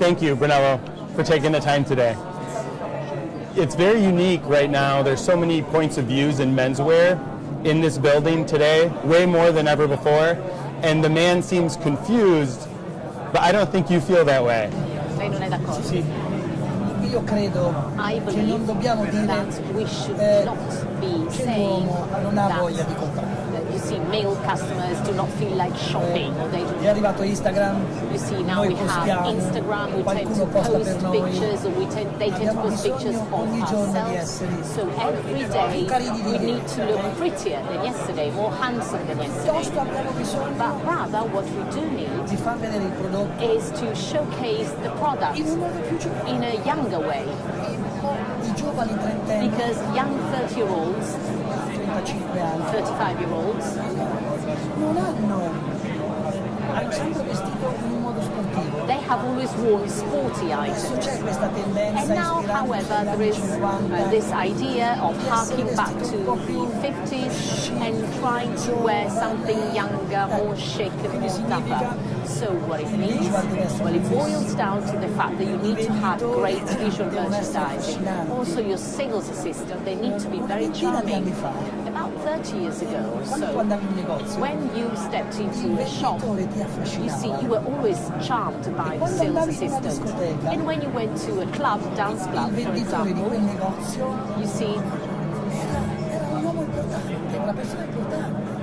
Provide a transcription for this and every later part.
Thank you, Brunello, for taking the time today. It's very unique right now. There's so many points of views in menswear in this building today, way more than ever before. And the man seems confused, but I don't think you feel that way. Lei non è d'accordo? Sì, io credo che non dobbiamo dire che l'uomo non ha voglia di comprare. You see, male customers do not feel like shopping, or they do. È arrivato Instagram, You see, now noi we have postiamo, Instagram, we tend qualcuno to posta per post noi. pictures, or they tend to post pictures of ogni giorno di ourselves. essere So every day carini di we ieri. need to look prettier than yesterday, more handsome than yesterday. Piuttosto abbiamo bisogno But rather, what we do need di far vedere il prodotto is to showcase the product in un modo più giovane. in a younger way, I giovani trentenni, because young 30-year-olds, 35 anni, 35-year-olds, non hanno sempre vestito in un modo sportivo. they have always worn sporty Adesso items. c'è questa tendenza And now, however, there is this idea of harking back to the 50s and trying to wear something younger, more chic and more dapper. So what it means? Well, it boils down to the fact that you need to have great visual merchandising. Also, your sales assistant, they need to be very charming. About 30 years ago or so, when you stepped into a shop, you see, you were always charmed by the sales assistant. And when you went to a club, dance club, for example, you see,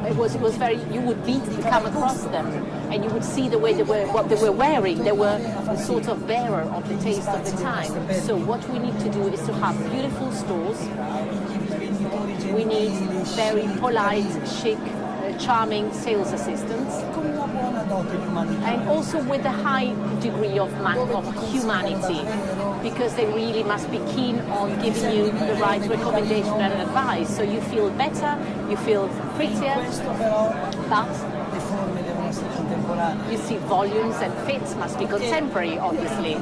it was very, you would come across them and you would see the way what they were wearing. They were a sort of bearer of the taste of the time. So what we need to do is to have beautiful stores. We need very polite, chic, charming sales assistants, and also with a high degree of humanity, because they really must be keen on giving you the right recommendation and advice, so you feel better, you feel prettier, but you see, volumes and fits must be contemporary, obviously,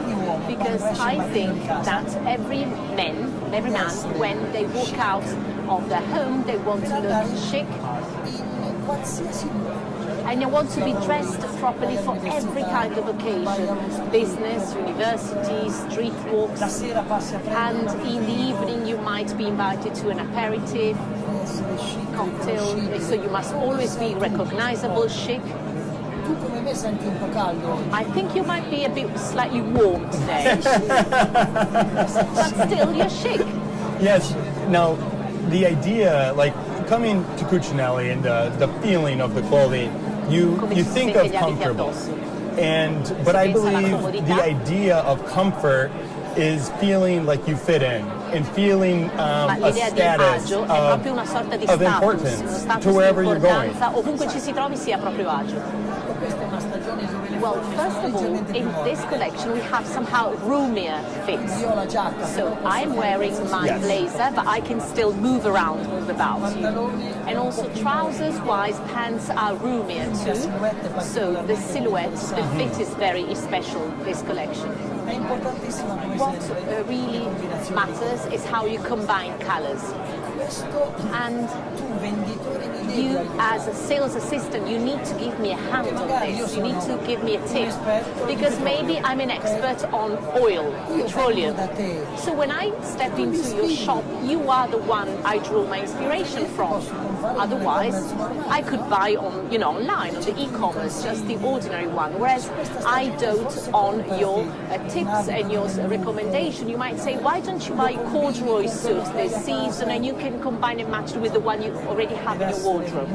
because I think that every man, when they walk out of their home, they want to look chic, and they want to be dressed properly for every kind of occasion, business, university, street walks, and in the evening you might be invited to an aperitif, cocktail, so you must always be recognizable, chic. I think you might be a bit slightly warm today, but still you're chic. Yes. Now, the idea, like coming to Cucinelli and the feeling of the clothing, you think of comfortable, but I believe the idea of comfort is feeling like you fit in and feeling a status of importance to wherever you're going. Ovunque ci si trovi sia a proprio agio. Well, first of all, in this collection we have somehow roomier fits. So I'm wearing my blazer, but I can still move around, move about. And also trousers-wise, pants are roomier too. So the silhouette, the fit is very special, this collection. What really matters is how you combine colors. And you, as a sales assistant, you need to give me a hand on this. You need to give me a tip, because maybe I'm an expert on oil, petroleum. So when I step into your shop, you are the one I draw my inspiration from. Otherwise, I could buy on, online, on the e-commerce, just the ordinary one. Whereas I dote on your tips and your recommendation. You might say, why don't you buy a corduroy suit this season, and you can combine and match it with the one you already have in your wardrobe.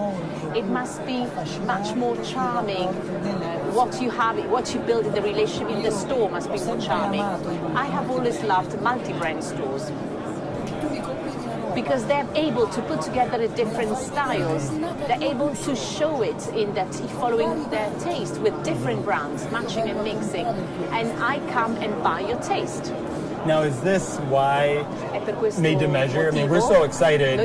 It must be much more charming. What you build in the relationship in the store must be more charming. I have always loved multi-brand stores, because they're able to put together the different styles. They're able to show it in that following their taste with different brands, matching and mixing. And I come and buy your taste. Now, is this why made to measure? I mean, we're so excited,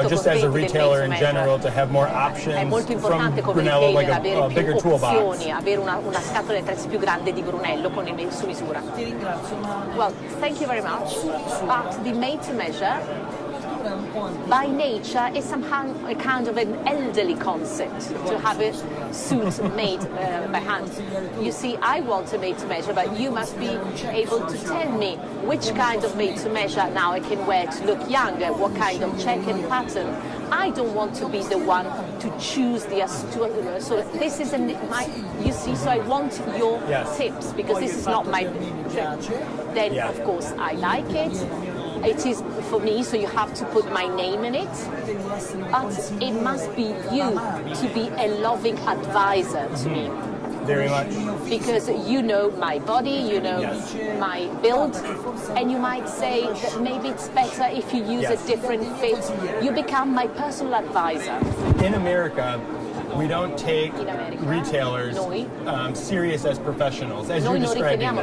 just as a retailer in general, to have more options from Brunello, like a bigger toolbox. Avere una scatola di attrezzi più grande di Brunello con il su misura. Well, thank you very much. But the made to measure by nature is somehow a kind of an elderly concept to have a suit made by hand. You see, I want a made-to-measure, but you must be able to tell me which kind of made-to-measure now I can wear to look younger, what kind of check and pattern. I don't want to be the one to choose the so this is you see, so I want your tips, because this is not my then of course I like it. It is for me, so you have to put my name in it, but it must be you to be a loving advisor to me. Very much. Because you know my body, you know my build, and you might say that maybe it's better if you use a different fit. You become my personal advisor. In America, we don't take retailers serious as professionals, as you're describing them.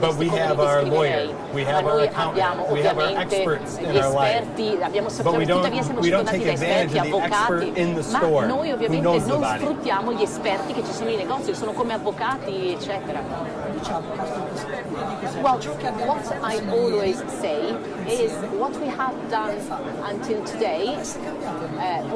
But we have our lawyer, we have our accountant, we have our experts in our life. But we don't take advantage of the expert in the store who knows the body. Sfruttiamo gli esperti che ci sono nei negozi, sono come avvocati, eccetera. Well, what I always say is what we have done until today.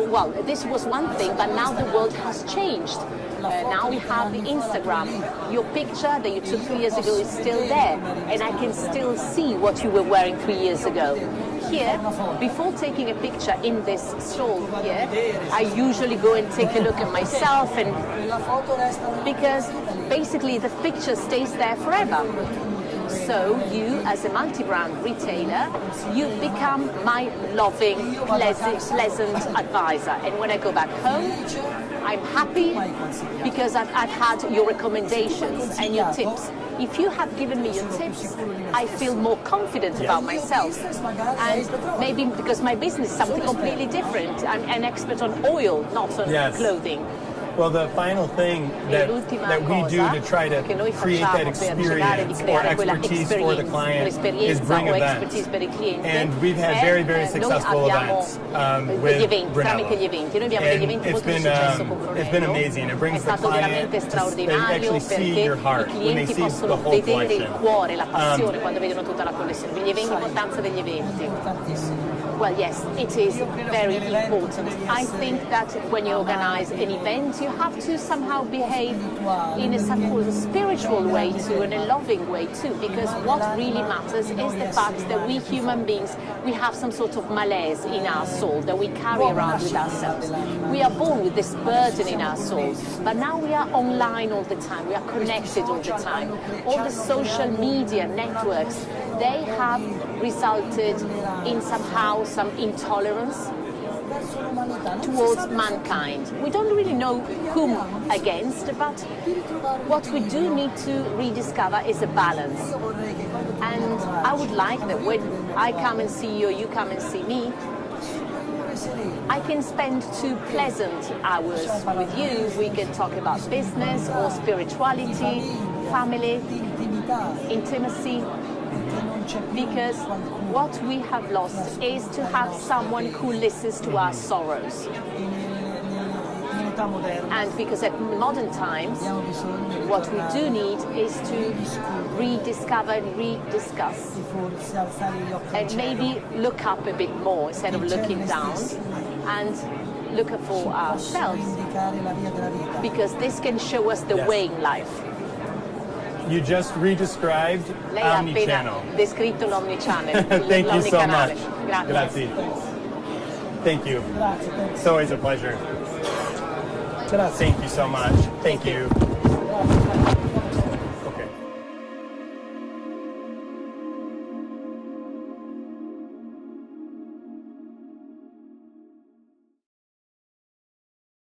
Well, this was one thing, but now the world has changed. Now we have the Instagram. Your picture that you took 3 years ago is still there, and I can still see what you were wearing 3 years ago. Here, before taking a picture in this stall here, I usually go and take a look at myself, and because basically the picture stays there forever. So you, as a multi-brand retailer, you become my loving, pleasant advisor. And when I go back home, I'm happy because I've had your recommendations and your tips. If you have given me your tips, I feel more confident about myself. And maybe because my business is something completely different. I'm an expert on oil, not on clothing. Well, the final thing that we do to try to create that experience or expertise for the client is bring events. And we've had very, very successful events with Brunello. And it's been amazing. It brings the client, they actually see your heart when they see the whole collection. Well, yes, it is very important. I think that when you organize an event, you have to somehow behave in a spiritual way too, and a loving way too, because what really matters is the fact that we human beings, we have some sort of malaise in our soul that we carry around with ourselves. We are born with this burden in our souls, but now we are online all the time, we are connected all the time. All the social media networks, they have resulted in somehow some intolerance towards mankind. We don't really know whom against, but what we do need to rediscover is a balance. And I would like that when I come and see you, or you come and see me, I can spend 2 pleasant hours with you. We can talk about business or spirituality, family, intimacy. Because what we have lost is to have someone who listens to our sorrows. And because at modern times, what we do need is to rediscover and rediscuss. And maybe look up a bit more instead of looking down, and look for ourselves. Because this can show us the way in life. You just re-described omnichannel. Descritto l'omnichannel. Thank you so much. Grazie. Thank you. It's always a pleasure. Thank you so much. Thank you.